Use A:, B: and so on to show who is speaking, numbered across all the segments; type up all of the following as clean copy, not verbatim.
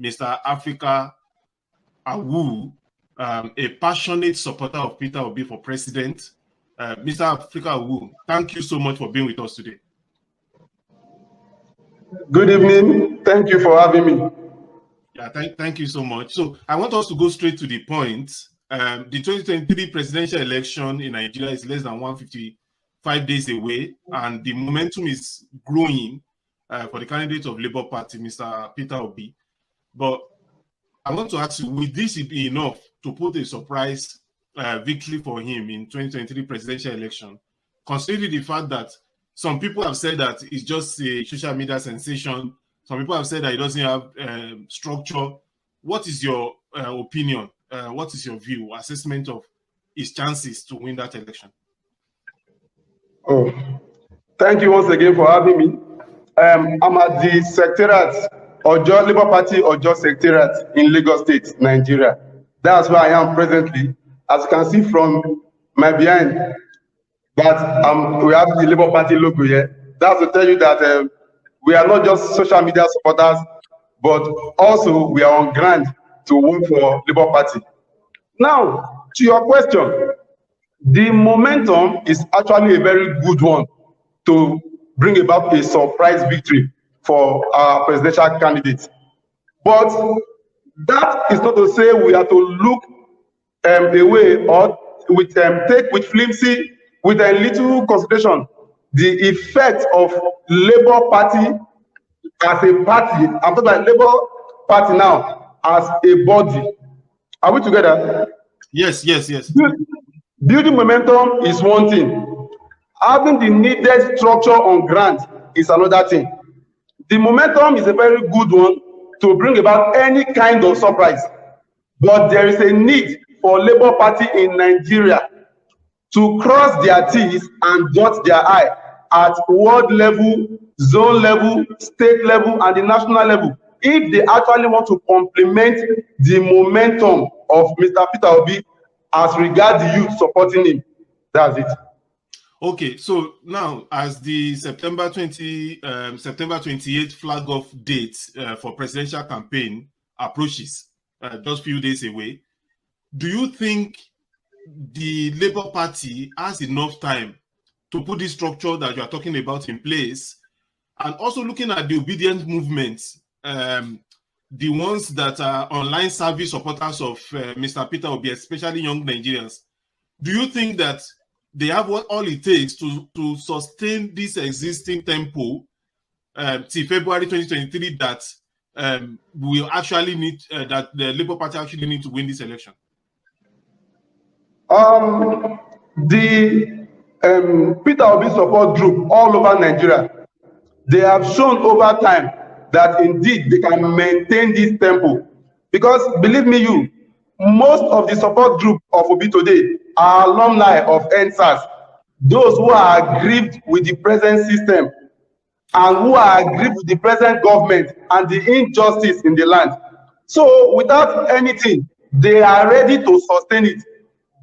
A: Mr. Africaawhuu, a passionate supporter of Peter Obi for president. Mr. Africaawhuu, thank you so much for being with us today.
B: Good evening. Thank you for having me.
A: Yeah, thank you so much. So I want us to go straight to the point. The 2023 presidential election in Nigeria is less than 155 days away, and the momentum is growing for the candidate of Labour Party, Mr. Peter Obi. But I want to ask you, will this be enough to put a surprise victory for him in 2023 presidential election, considering the fact that some people have said that it's just a social media sensation? Some people have said that he doesn't have structure. What is your opinion? What is your view, assessment of his chances to win that election?
B: Oh, thank you once again for having me. I'm at the Secretariat, Ojo Labour Party Ojo Secretariat in Lagos State, Nigeria. That's where I am presently. As you can see from my behind, that we have the Labour Party logo here. That's to tell you that we are not just social media supporters, but also we are on ground to work for Labour Party. Now, to your question, the momentum is actually a very good one to bring about a surprise victory for our presidential candidate. But that is not to say we have to look away or take with flimsy, with a little consideration, the effect of Labour Party as a party. I'm talking about Labour Party now as a body. Are we together?
A: Yes.
B: Building momentum is one thing. Having the needed structure on ground is another thing. The momentum is a very good one to bring about any kind of surprise. But there is a need for Labour Party in Nigeria to cross their T's and dot their I at world level, zone level, state level, and the national level, if they actually want to complement the momentum of Mr. Peter Obi as regards the youth supporting him. That's it.
A: Okay, so now as the September 28th flag off date for presidential campaign approaches, just a few days away, do you think the Labour Party has enough time to put this structure that you are talking about in place? And also looking at the obedient movements, the ones that are online service supporters of Mr. Peter Obi, especially young Nigerians, do you think that they have all it takes to sustain this existing tempo till February 2023 that will actually need, that the Labour Party actually need to win this election?
B: The Peter Obi support group all over Nigeria, they have shown over time that indeed they can maintain this tempo. Because believe me, most of the support group of Obi today are alumni of NSAS, those who are aggrieved with the present system and who are aggrieved with the present government and the injustice in the land. So without anything, they are ready to sustain it.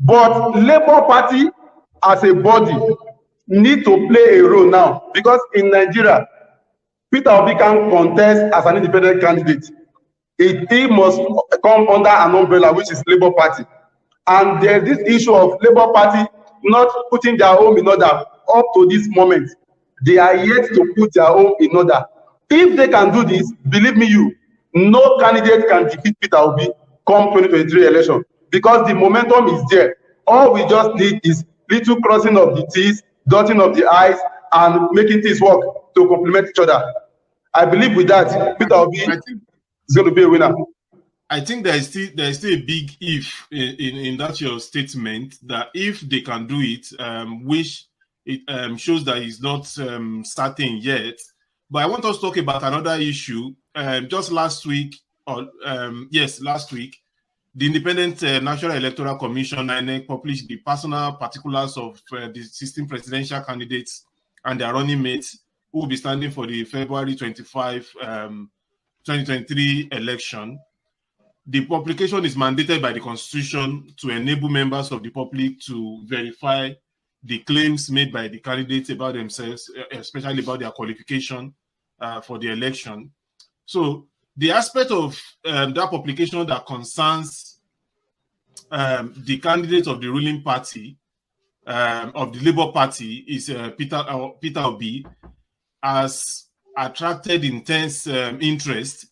B: But Labour Party as a body need to play a role now, because in Nigeria, Peter Obi can contest as an independent candidate. He must come under an umbrella, which is Labour Party. And there's this issue of Labour Party not putting their home in order up to this moment. They are yet to put their home in order. If they can do this, believe me, no candidate can defeat Peter Obi come 2023 election, because the momentum is there. All we just need is little crossing of the T's, dotting of the I's, and making things work to complement each other. I believe with that, Peter Obi is going to be a winner.
A: I think there is still a big if in that your statement, that if they can do it, which it shows that he's not starting yet. But I want us to talk about another issue. Just last week, last week, the Independent National Electoral Commission (INEC) published the personal particulars of the 16 presidential candidates and their running mates who will be standing for the February 25, 2023 election. The publication is mandated by the Constitution to enable members of the public to verify the claims made by the candidates about themselves, especially about their qualification for the election. So The aspect of that publication that concerns the candidate of the ruling party, of the Labour Party, is Peter Obi, has attracted intense interest.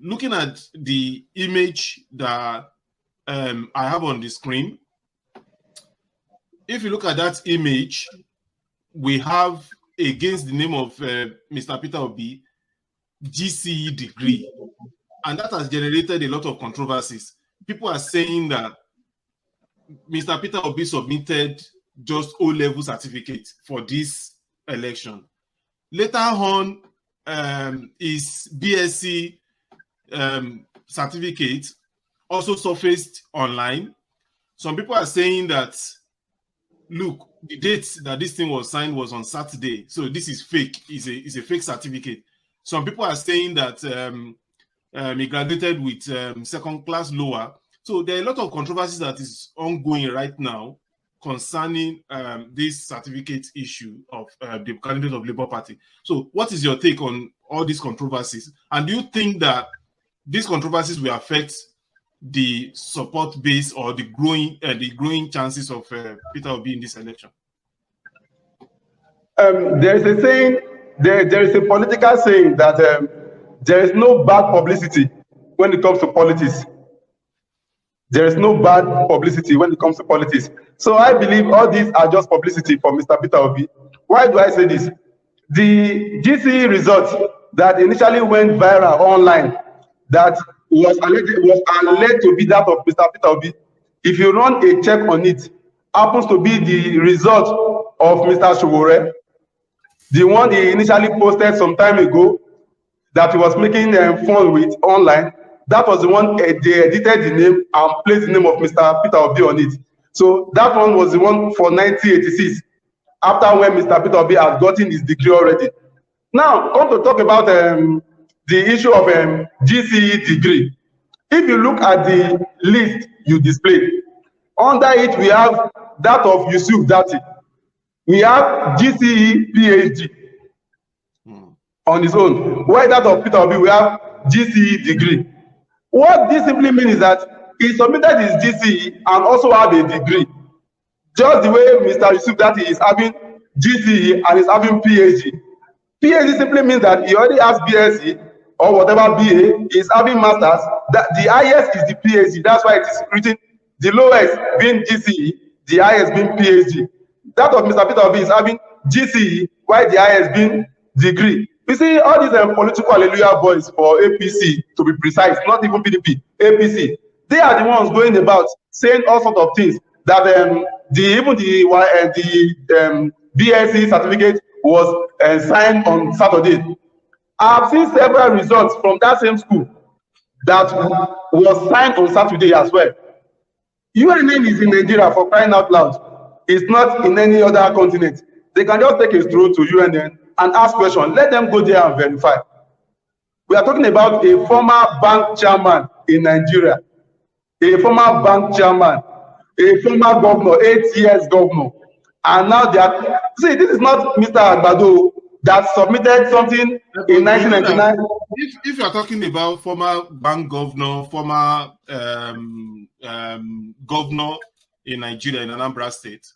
A: Looking at the image that I have on the screen, if you look at that image, we have, against the name of Mr. Peter Obi, GCE degree, and that has generated a lot of controversies. People are saying that Mr. Peter Obi submitted just O-level certificate for this election. Later on, his BSc certificate also surfaced online. Some people are saying that, look, the date that this thing was signed was on Saturday, so this is fake. It's a fake certificate. Some people are saying that he graduated with second class lower. So there are a lot of controversies that is ongoing right now concerning this certificate issue of the candidate of Labour Party. So what is your take on all these controversies? And do you think that these controversies will affect the support base or the growing chances of Peter Obi in this election?
B: There is a saying, there is a political saying that there is no bad publicity when it comes to politics. There is no bad publicity when it comes to politics. So I believe all these are just publicity for Mr. Peter Obi. Why do I say this? The GCE results that initially went viral online, that was alleged to be that of Mr. Peter Obi, if you run a check on it, happens to be the result of Mr. Shogore, the one he initially posted some time ago that he was making fun with online. That was the one they edited the name and placed the name of Mr. Peter Obi on it. So that one was the one for 1986, after when Mr. Peter Obi had gotten his degree already. Now, come to talk about the issue of GCE degree. If you look at the list you displayed, under it we have that of Yusuf Dati. We have GCE PhD on his own. While that of Peter Obi, we have GCE degree. What this simply means is that he submitted his GCE and also have a degree. Just the way Mr. Yusuf Dati is having GCE and is having PhD. PhD simply means that he already has BSc or whatever BA, he is having masters. That the highest is the PhD. That's why it is written the lowest being GCE, the highest being PhD. That of Mr. Peter Obi is having GCE, while the highest being degree. You see, all these political hallelujah boys for APC, to be precise, not even PDP, APC, they are the ones going about saying all sorts of things that even the BSc certificate was signed on Saturday. I have seen several results from that same school that was signed on Saturday as well. UNN is in Nigeria, for crying out loud. It's not in any other continent. They can just take a stroll to UNN and ask questions. Let them go there and verify. We are talking about a former bank chairman in Nigeria, a former bank chairman, a former governor, 8 years governor. And now they are, see, this is not Mr. Agbado that submitted something in 1999.
A: If you are talking about former bank governor, former governor in Nigeria, in Anambra State,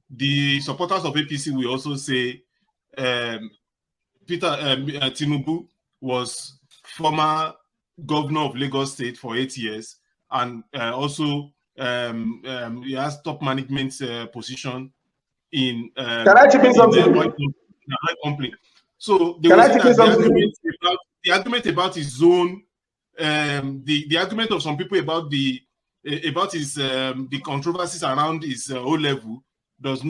A: the supporters of APC will also say Peter Tinubu was former governor of Lagos State for 8 years, and also he has top management position in
B: Can I chip in something?
A: Company. So there was the argument about his own, the argument of some people about his the controversies around his O level doesn't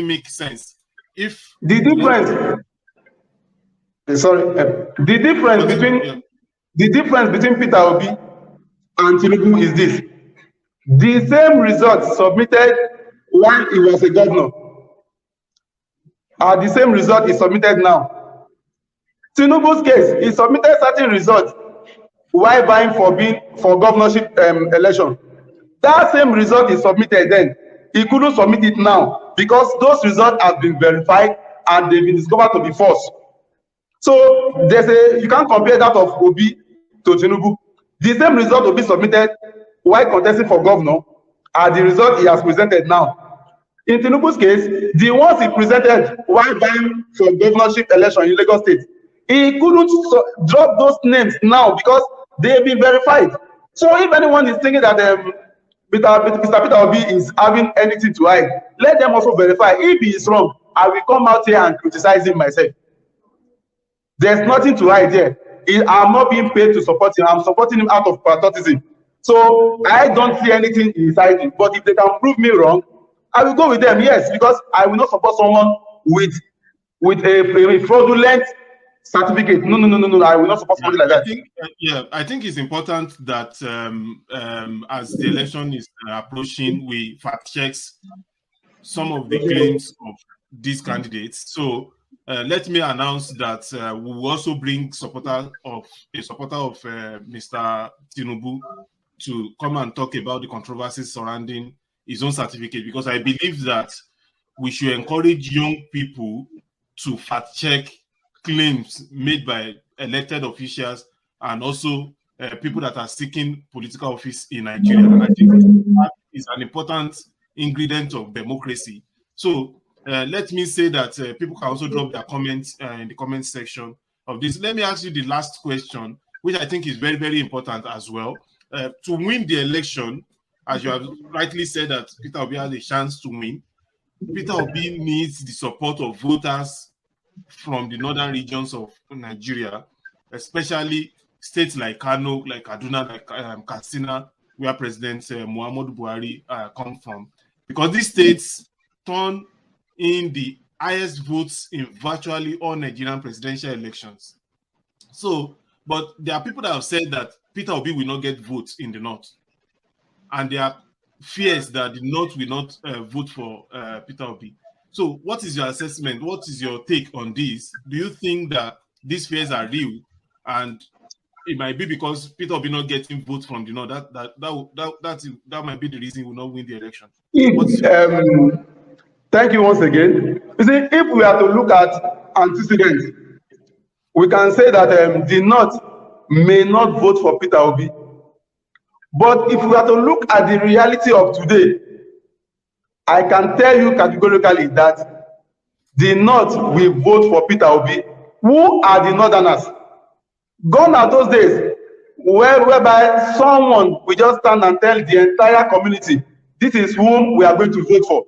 A: make sense. If
B: the difference, the difference between Peter Obi and Tinubu is this: the same results submitted while he was a governor are the same result he submitted now. Tinubu's case, he submitted certain results while vying for governorship election. That same result he submitted then, he couldn't submit it now because those results have been verified and they've been discovered to be false. So you can't compare that of Obi to Tinubu. The same result will be submitted while contesting for governor are the result he has presented now. In Tinubu's case, the ones he presented while vying for governorship election in Lagos State, he couldn't drop those names now because they've been verified. So if anyone is thinking that Mr. Peter Obi is having anything to hide, let them also verify. If he is wrong, I will come out here and criticize him myself. There's nothing to hide here. I'm not being paid to support him. I'm supporting him out of patriotism. So I don't see anything inside him. But if they can prove me wrong, I will go with them, yes, because I will not support someone with a fraudulent certificate. No. I will not support something like that.
A: I think it's important that as the election is approaching, we fact checks some of the claims of these candidates. So let me announce that we will also bring a supporter of Mr. Tinubu to come and talk about the controversies surrounding his own certificate, because I believe that we should encourage young people to fact check claims made by elected officials and also people that are seeking political office in Nigeria. I think that is an important ingredient of democracy. So let me say that people can also drop their comments in the comment section of this. Let me ask you the last question, which I think is very, very important as well. To win the election, as you have rightly said that Peter Obi has a chance to win, Peter Obi needs the support of voters from the northern regions of Nigeria, especially states like Kano, like Kaduna, like Katsina, where President Muhammadu Buhari come from. Because these states turn in the highest votes in virtually all Nigerian presidential elections. So, but there are people that have said that Peter Obi will not get votes in the north. And there are fears that the north will not vote for Peter Obi. So what is your assessment? What is your take on this? Do you think that these fears are real? And it might be because Peter Obi not getting votes from the north. That might be the reason he will not win the election.
B: Thank you once again. You see, if we are to look at antecedents, we can say that the north may not vote for Peter Obi. But if we are to look at the reality of today, I can tell you categorically that the north will vote for Peter Obi. Who are the northerners? Gone are those days whereby someone will just stand and tell the entire community, this is whom we are going to vote for.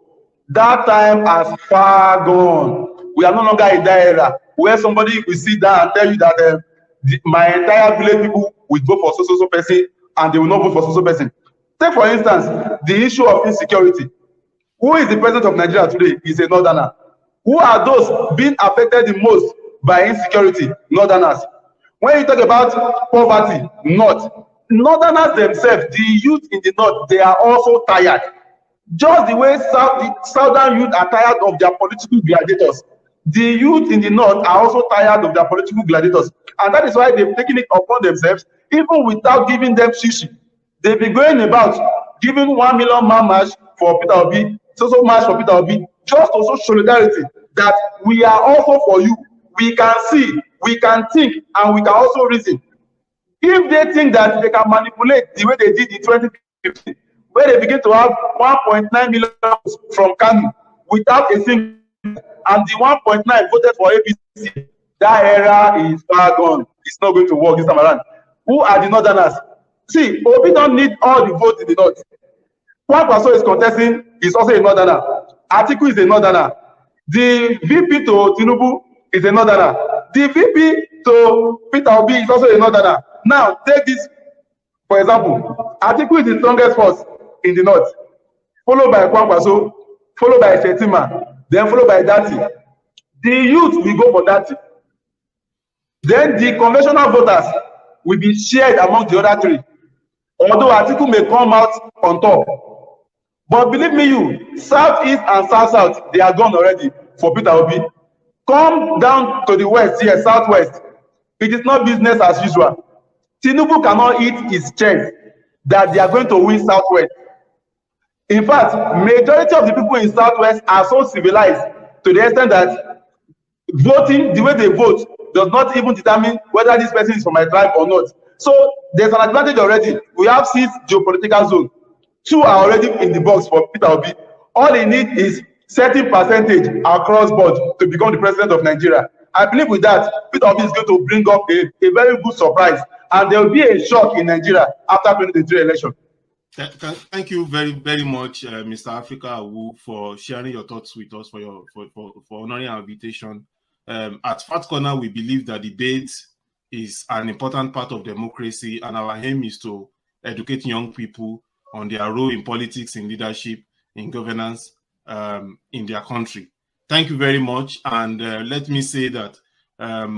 B: That time has far gone. We are no longer in that era where somebody will sit down and tell you that my entire village people will vote for so person and they will not vote for so person. Take for instance the issue of insecurity. Who is the president of Nigeria today? Is a northerner. Who are those being affected the most by insecurity? Northerners. When you talk about poverty, northerners themselves, the youth in the north, they are also tired. Just the way the southern youth are tired of their political gladiators, the youth in the north are also tired of their political gladiators. And that is why they've taken it upon themselves, even without giving them shishi. They've been going about giving 1 million man march for Peter Obi, so much for Peter Obi, just also solidarity that we are also for you. We can see, we can think, and we can also reason. If they think that they can manipulate the way they did in 2015, where they begin to have 1.9 million from Kano without a single, and the 1.9 voted for APC, that era is far gone. It's not going to work this time around. Who are the northerners? See, Obi don't need all the votes in the north. One person is contesting, is also a northerner. Atiku is a northerner. The VP to Tinubu is a northerner. The VP to Peter Obi is also a northerner. Now, take this, for example, Atiku is the strongest force in the north, followed by Kwankwaso, followed by Shetima, then followed by Dati. The youth will go for Dati. Then the conventional voters will be shared among the other three. Although Atiku may come out on top. But believe me, you, Southeast and South, they are gone already for Peter Obi. Come down to the west here, Southwest. It is not business as usual. Tinubu cannot eat his chest that they are going to win Southwest. In fact, majority of the people in Southwest are so civilized to the extent that voting, the way they vote, does not even determine whether this person is from my tribe or not. So there's an advantage already. We have 6 geopolitical zones. 2 are already in the box for Peter Obi. All he needs is certain percentage across board to become the president of Nigeria. I believe with that, Peter Obi is going to bring up a very good surprise, and there will be a shock in Nigeria after 2023 election.
A: Thank you very, very much, Mr. Africaawhuu, for sharing your thoughts with us, for honoring our invitation. At Fat Corner, we believe that debate is an important part of democracy, and our aim is to educate young people on their role in politics, in leadership, in governance, in their country. Thank you very much, and let me say that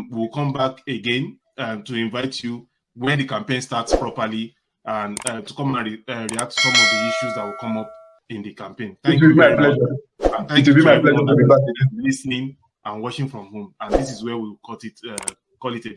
A: we'll come back again to invite you when the campaign starts properly, and to come and react to some of the issues that will come up in the campaign. Thank you very much. And thank you to everyone listening and watching from home. And this is where we'll call it a day.